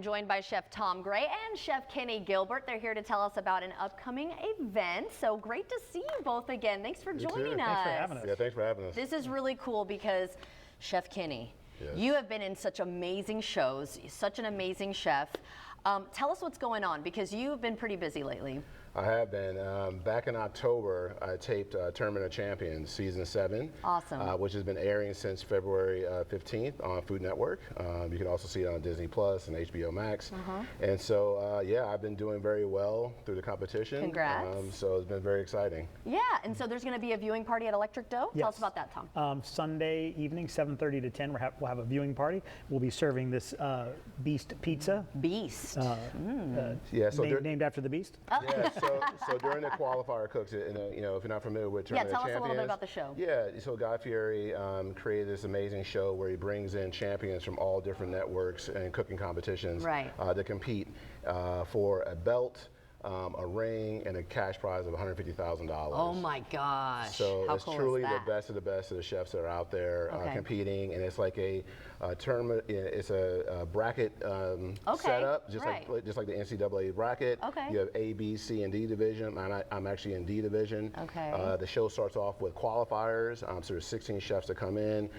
joined by Chef Tom Gray and Chef Kenny Gilbert. They're here to tell us about an upcoming event. So great to see you both again. Thanks for joining us. Thanks for having us. Yeah, thanks for having us. This is really cool because Chef Kenny, Yes. you have been in such amazing shows, such an amazing chef. Tell us what's going on because you've been pretty busy lately. I have been. Back in October, I taped Tournament of Champions Season 7. Awesome. Which has been airing since February 15th on Food Network. You can also see it on Disney Plus and HBO Max. And so, yeah, I've been doing very well through the competition. Congrats. So it's been very exciting. Yeah, and so there's going to be a viewing party at Electric Dough. Yes. Tell us about that, Tom. Sunday evening, 7:30 to 10, we'll have a viewing party. We'll be serving this Beast pizza. Beast. Yeah, so Named after the Beast. Yeah, so during the qualifier cooks, if you're not familiar with Tournament tell of us a Champions, little bit about the show. Yeah, so Guy Fieri created this amazing show where he brings in champions from all different networks and cooking competitions to compete for a belt, a ring, and a cash prize of $150,000. Oh my gosh! So How it's cool truly is that? the best of the chefs that are out there competing, and it's like a tournament. It's a bracket setup, just like the NCAA bracket. Okay. You have A, B, C, and D division. I'm actually in D division. Okay. The show starts off with qualifiers. So there's 16 chefs that come in,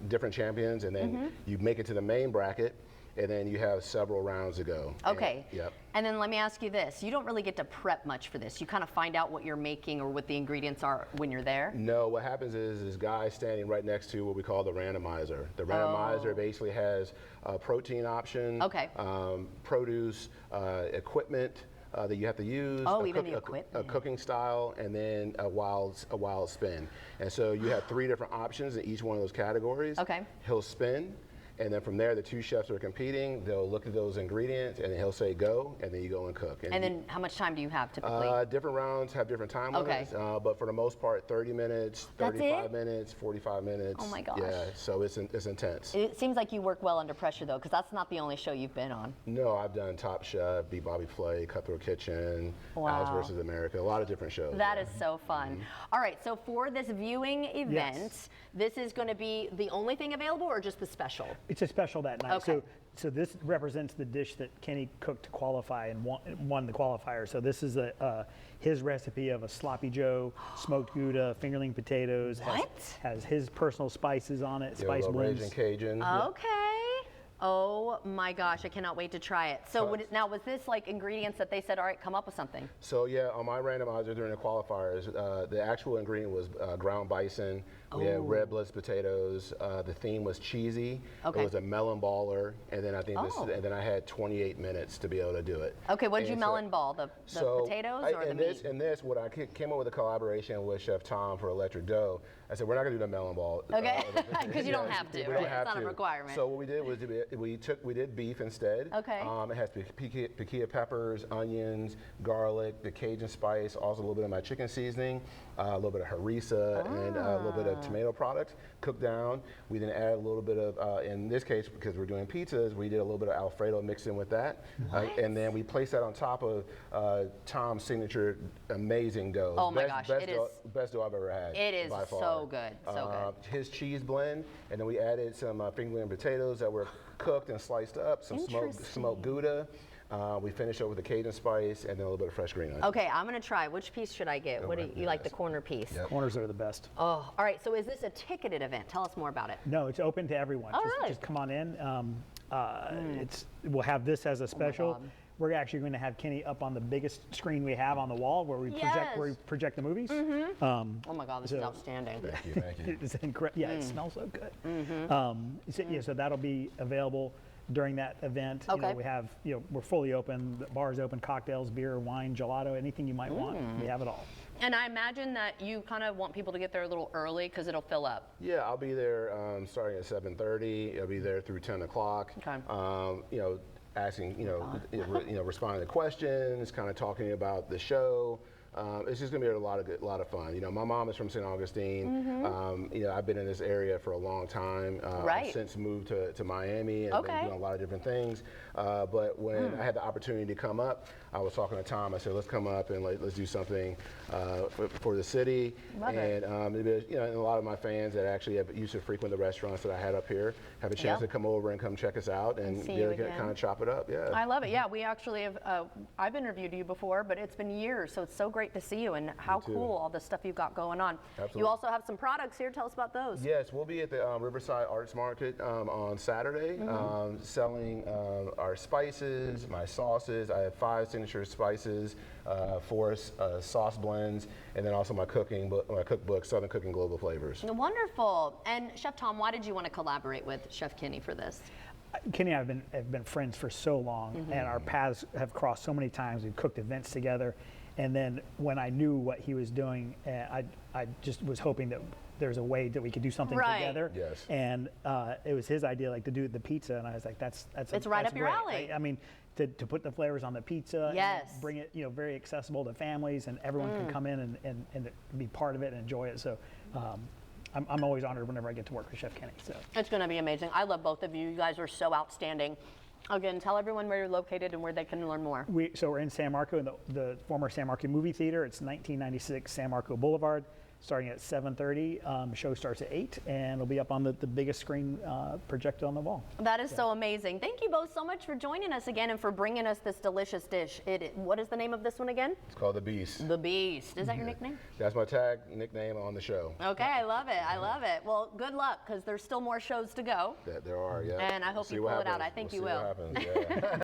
different champions, and then you make it to the main bracket. And then you have several rounds to go. Okay. Yep. And then let me ask you this. You don't really get to prep much for this. You kind of find out what you're making or what the ingredients are when you're there? No, what happens is this guy standing right next to what we call the randomizer. The randomizer basically has a protein option, produce, equipment, that you have to use, a cooking style, and then a wild spin. And so you have 3 different options in each one of those categories. Okay. He'll spin. And then from there, the 2 chefs that are competing, they'll look at those ingredients, and then he'll say go, and then you go and cook. And then how much time do you have typically? Different rounds have different time limits, but for the most part, 30 minutes, 35 minutes, 45 minutes. Oh my gosh. Yeah, so it's intense. It seems like you work well under pressure though, because that's not the only show you've been on. No, I've done Top Chef, Beat Bobby Flay, Cutthroat Kitchen, Alex versus America, a lot of different shows. That is so fun. All right, so for this viewing event, this is going to be the only thing available or just the special? It's a special that night. Okay. So this represents the dish that Kenny cooked to qualify and won the qualifier. So this is his recipe of a sloppy Joe, smoked Gouda, fingerling potatoes. Has his personal spices on it, spice blends. Raging Cajun. Okay. Oh my gosh, I cannot wait to try it. So now was this like ingredients that they said, all right, come up with something? So yeah, on my randomizer during the qualifiers, the actual ingredient was ground bison. We had red bliss potatoes. The theme was cheesy. Okay. It was a melon baller, and then I think and then I had 28 minutes to be able to do it. Okay, what did you melon ball? The potatoes or the meat? In this, what I came up with a collaboration with Chef Tom for Electric Dough. I said we're not gonna do the melon ball. Okay, because you don't have to. We Right? don't have it's not to. a requirement. So what we did was we did beef instead. Okay. It has piquilla peppers, onions, garlic, the Cajun spice, also a little bit of my chicken seasoning, a little bit of harissa, and a little bit of tomato product cooked down. We then add a little bit of, in this case, because we're doing pizzas, we did a little bit of Alfredo mixed in with that. And then we place that on top of Tom's signature amazing dough. Oh my gosh, it is best dough I've ever had. It is by far. so good, so good. His cheese blend, and then we added some fingerling potatoes that were cooked and sliced up, some smoked Gouda. We finished up with the Cajun spice and then a little bit of fresh green onion. Okay, I'm gonna try. Which piece should I get? What do you like? The corner piece? Yep. Corners are the best. Oh, all right. So is this a ticketed event? Tell us more about it. No, it's open to everyone. Just come on in. We'll have this as a special. We're actually going to have Kenny up on the biggest screen we have on the wall where we project the movies. Oh my God, this is outstanding. Thank you. It's incredible. Yeah, it smells so good. So that'll be available during that event. Okay. We have, we're fully open. The bar is open. Cocktails, beer, wine, gelato, anything you might want. We have it all. And I imagine that you kind of want people to get there a little early because it'll fill up. Yeah, I'll be there starting at 7:30. I'll be there through 10 o'clock. Okay. Asking, responding to questions, kind of talking about the show. it's just going to be a lot of fun. You know, my mom is from St. Augustine. You know, I've been in this area for a long time. Right. Since moved to Miami and Okay. been doing a lot of different things. But when I had the opportunity to come up, I was talking to Tom. I said, let's come up and let's do something for the city. Love it. You know, and a lot of my fans that actually used to frequent the restaurants that I had up here have a chance to come over and come check us out and see you again. kind of chop it up. Yeah. I love it. Yeah, we actually have, I've interviewed you before, but it's been years, so it's so great to see you and how cool all the stuff you've got going on. Absolutely. You also have some products here. Tell us about those. Yes, we'll be at the Riverside Arts Market on Saturday, selling our spices, my sauces. I have 5 signature spices, 4 sauce blends, and then also my cookbook, Southern Cooking Global Flavors. Wonderful. And Chef Tom, why did you want to collaborate with Chef Kenny for this? Kenny and I have been friends for so long, and our paths have crossed so many times. We've cooked events together, and then when I knew what he was doing, I just was hoping that there's a way that we could do something together. Yes. And it was his idea, like to do the pizza, and I was like, that's It's right up your great. alley. I mean, to put the flavors on the pizza, Yes. and bring it, you know, very accessible to families, and everyone can come in and be part of it and enjoy it. So. I'm always honored whenever I get to work with Chef Kenny. So. It's going to be amazing. I love both of you. You guys are so outstanding. Again, tell everyone where you're located and where they can learn more. So we're in San Marco, in the former San Marco Movie Theater. It's 1996 San Marco Boulevard, starting at 7:30. Show starts at 8, and it'll be up on the biggest screen projected on the wall. That is so amazing. Thank you both so much for joining us again and for bringing us this delicious dish. What is the name of this one again? It's called The Beast. The Beast. Is that your nickname? That's my nickname on the show. Okay, I love it. I love it. Well, good luck, because there's still more shows to go. There are, yeah. And I hope you pull it out. I think you will. See what happens, yeah.